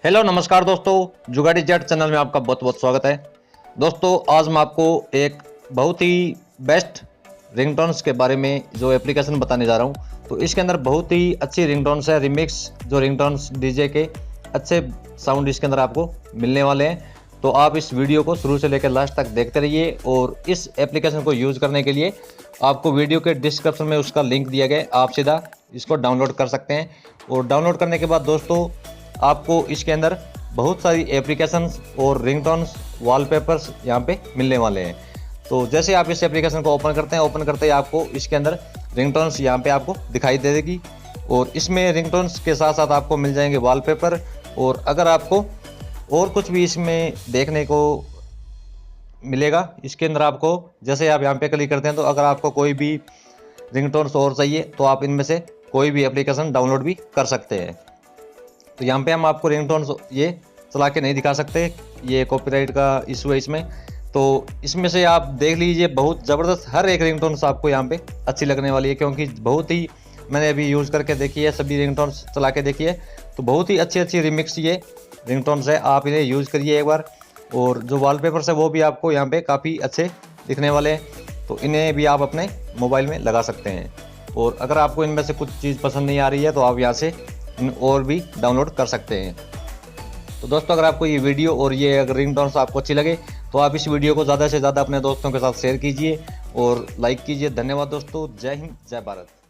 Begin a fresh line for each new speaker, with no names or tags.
Hello नमस्कार दोस्तों, जुगाड़ी jet channel में आपका बहुत बहुत स्वागत है। दोस्तों आज मैं आपको एक बहुत ही बेस्ट रिंगटोन्स के बारे में जो एप्लीकेशन बताने जा रहा हूं। तो इसके अंदर बहुत ही अच्छी रिंगटोन्स है, रिमिक्स जो रिंगटोन्स डीजे के अच्छे साउंड इसके अंदर आपको मिलने वाले हैं। तो आप इस वीडियो को शुरू से लेकर लास्ट तक देखते रहिए और इस एप्लीकेशन को यूज़ करने के लिए आपको वीडियो के डिस्क्रिप्शन में उसका लिंक दिया गया है, आप सीधा इसको डाउनलोड कर सकते हैं। और डाउनलोड करने के बाद दोस्तों आपको इसके अंदर बहुत सारी एप्लीकेशंस और रिंगटोन्स वॉलपेपर्स यहाँ पे मिलने वाले हैं। तो जैसे आप इस एप्लीकेशन को ओपन करते हैं, ओपन करते ही आपको इसके अंदर रिंगटोन्स यहाँ पे आपको दिखाई दे देगी और इसमें रिंगटोन्स के साथ साथ आपको मिल जाएंगे वॉलपेपर। और अगर आपको और कुछ भी इसमें देखने को मिलेगा, इसके अंदर आपको जैसे आप यहाँ पे क्लिक करते हैं तो अगर आपको कोई भी रिंगटोन्स और चाहिए तो आप इनमें से कोई भी एप्लीकेशन डाउनलोड भी कर सकते हैं। तो यहाँ पे हम आपको रिंगटोन्स ये चला के नहीं दिखा सकते, ये कॉपीराइट का इशू है इसमें। तो इसमें से आप देख लीजिए, बहुत ज़बरदस्त हर एक रिंगटोन्स आपको यहाँ पे अच्छी लगने वाली है, क्योंकि बहुत ही मैंने अभी यूज़ करके देखी है, सभी रिंगटोन्स चला के देखी है। तो बहुत ही अच्छी अच्छी रिमिक्स ये रिंगटोन्स है, आप इन्हें यूज़ करिए एक बार। और जो वॉलपेपर्स है वो भी आपको यहाँ पे काफ़ी अच्छे दिखने वाले हैं, तो इन्हें भी आप अपने मोबाइल में लगा सकते हैं। और अगर आपको इनमें से कुछ चीज़ पसंद नहीं आ रही है तो आप यहाँ से और भी डाउनलोड कर सकते हैं। तो दोस्तों अगर आपको ये वीडियो और ये अगर रिंगटोन्स आपको अच्छी लगे तो आप इस वीडियो को ज़्यादा से ज़्यादा अपने दोस्तों के साथ शेयर कीजिए और लाइक कीजिए। धन्यवाद दोस्तों, जय हिंद जय भारत।